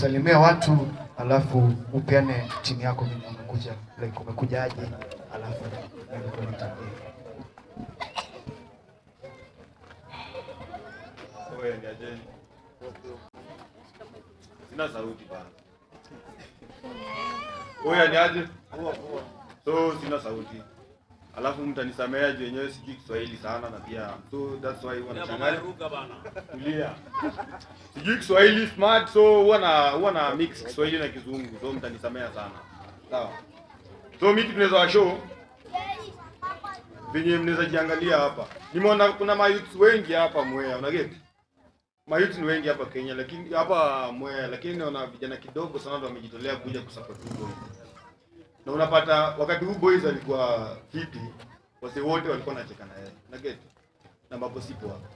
usalimia watu alafu upeane chini yako mimi umekuja like umekujaje alafu wewe ni aje? Sina sauti bana. Wewe ni aje? So sina sauti. Alafu mtanisamea juu yenyewe sijui Kiswahili sana na pia so that's why wanachanganya bana. Tulia. Sijui Kiswahili smart so huwa na mix Kiswahili na Kizungu so mtanisamea sana. Sawa. So mimi tunaweza show venye mnaweza jiangalia hapa. Nimeona kuna mayouth wengi hapa Mwea, unaget? Mayouth ni wengi hapa Kenya lakini hapa Mwea lakini naona vijana kidogo sana ndio wamejitolea kuja kusupport boys. Na unapata wakati huu boys alikuwa fiti, wase wote walikuwa wanacheka na yeye. Unaget? Na mambo sipo hapa.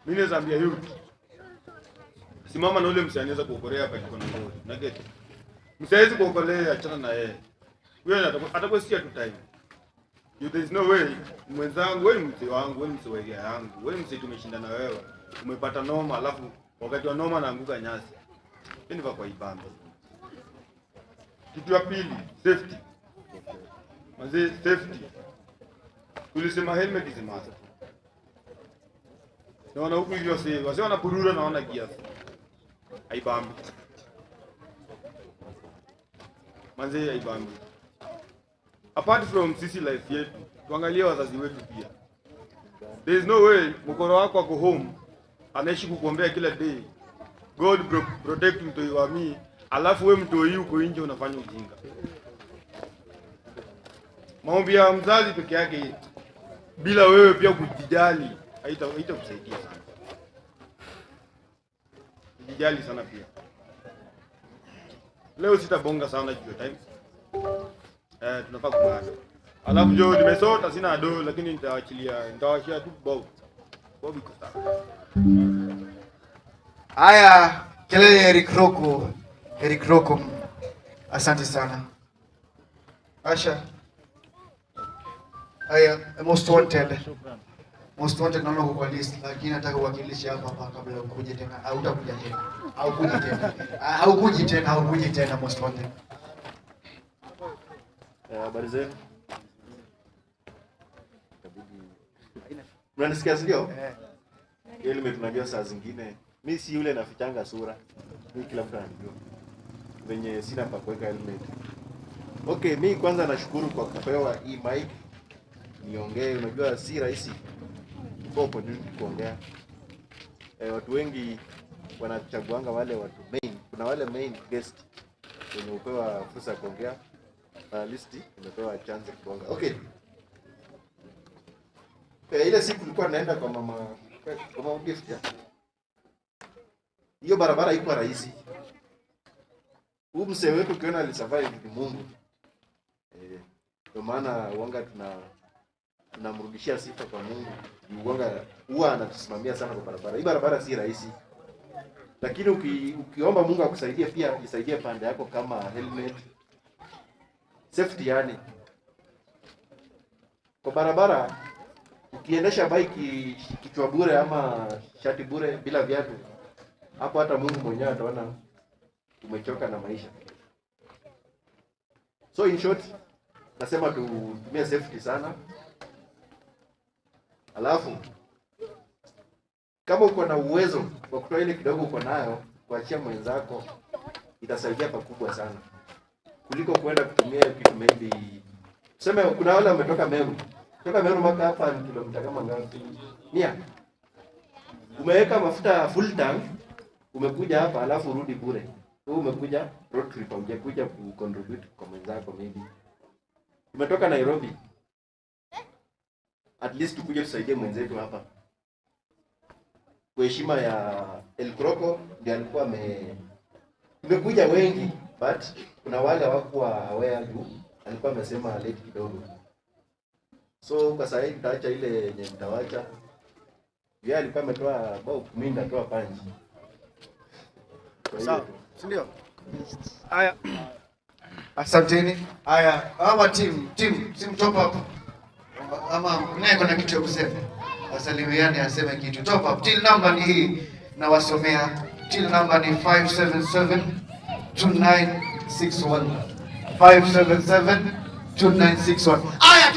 Mimi naweza ambia youth. Simama na ule msianaweza kuokolea hapa kiko na ngori. Unaget? Msiwezi kuokolea achana na yeye. Wewe atakuwa tu time. There is no way mwenzangu wewe mzee wangu wewe mzee wege yangu wewe mzee tumeshindana wewe umepata noma alafu wakati wa noma naanguka nyasi ndio kwa ibamba. Kitu ya pili safety. Mazee safety. Tulisema helmet is a must. Naona huku hivyo wase wanapurura na wana gears. Haibambi. Mazee haibambi. Apart from sisi life yetu, tuangalie wazazi wetu pia. There is no way mkoro wako ako home, anaishi kukuombea kila day. God protect mtoi wa mimi, alafu wewe mtoi uko nje unafanya ujinga. Maombi ya mzazi peke yake bila wewe pia kujijali, haitakusaidia sana. Kujijali sana pia. Leo sitabonga sana juu time. Tunafaa kumaliza. Alafu jo nimesota sina do lakini nitawachia tu bob. Bob iko sawa. Haya, kelele Eric Roko. Asante sana. Asha. Haya, most wanted naona kwa list lakini nataka uwakilishe hapa kabla ukuje tena. Hautakuja tena. Haukuji tena most wanted. Habari zenu? Mnanisikia sio? Ile tunajua saa zingine mimi si yule nafichanga sura. Mimi kila mtu anajua. Venye sina pa kuweka helmet. Okay, mimi kwanza nashukuru kwa kupewa hii mic. Niongee, unajua si rahisi. Popo nini kuongea. Watu wengi wanachaguanga wale watu main. Kuna wale main guest wenye upewa fursa ya kuongea. Listi imepewa chance kuonga. Okay. Ile siku tulikuwa naenda kwa mama gift ya. Hiyo barabara iko rahisi. Huyu mzee wetu kiona alisurvive ni Mungu. Kwa maana wanga tunamrudishia sifa kwa Mungu. Wanga huwa anatusimamia sana kwa barabara. Hii barabara si rahisi. Lakini ukiomba Mungu akusaidie pia isaidie pande yako kama helmet. Safety yani. Kwa barabara ukiendesha bike kichwa bure ama shati bure bila viatu, hapo hata Mungu mwenyewe ataona umechoka na maisha. So in short, nasema tutumie safety sana. Alafu kama uko na uwezo wa kutoa ile kidogo uko nayo kuachia mwenzako itasaidia pakubwa sana. Kuliko kwenda kutumia kitu maybe tuseme kuna wale wametoka Meru. Kutoka Meru mpaka hapa ni kilomita kama ngapi? 100. Umeweka mafuta full tank, umekuja hapa alafu urudi bure. Wewe umekuja road trip, ungekuja kucontribute kwa mwenzako maybe. Umetoka Nairobi. At least tukuje tusaidie mwenzetu hapa. Kwa heshima ya El Croco ndiye alikuwa imekuja wengi but kuna wale hawakuwa aware juu alikuwa amesema late kidogo. So kwa sasa hivi tutaacha ile yenye mtawacha. Yeye alikuwa ametoa bao mimi ndatoa panji. Sawa, ndio. Haya. Asanteni. Haya, ama team top up. Ama naye kuna kitu ya kusema. Wasalimiane aseme kitu. Top up. Till number ni hii na wasomea Till number ni 5772961. 5772961. Aya,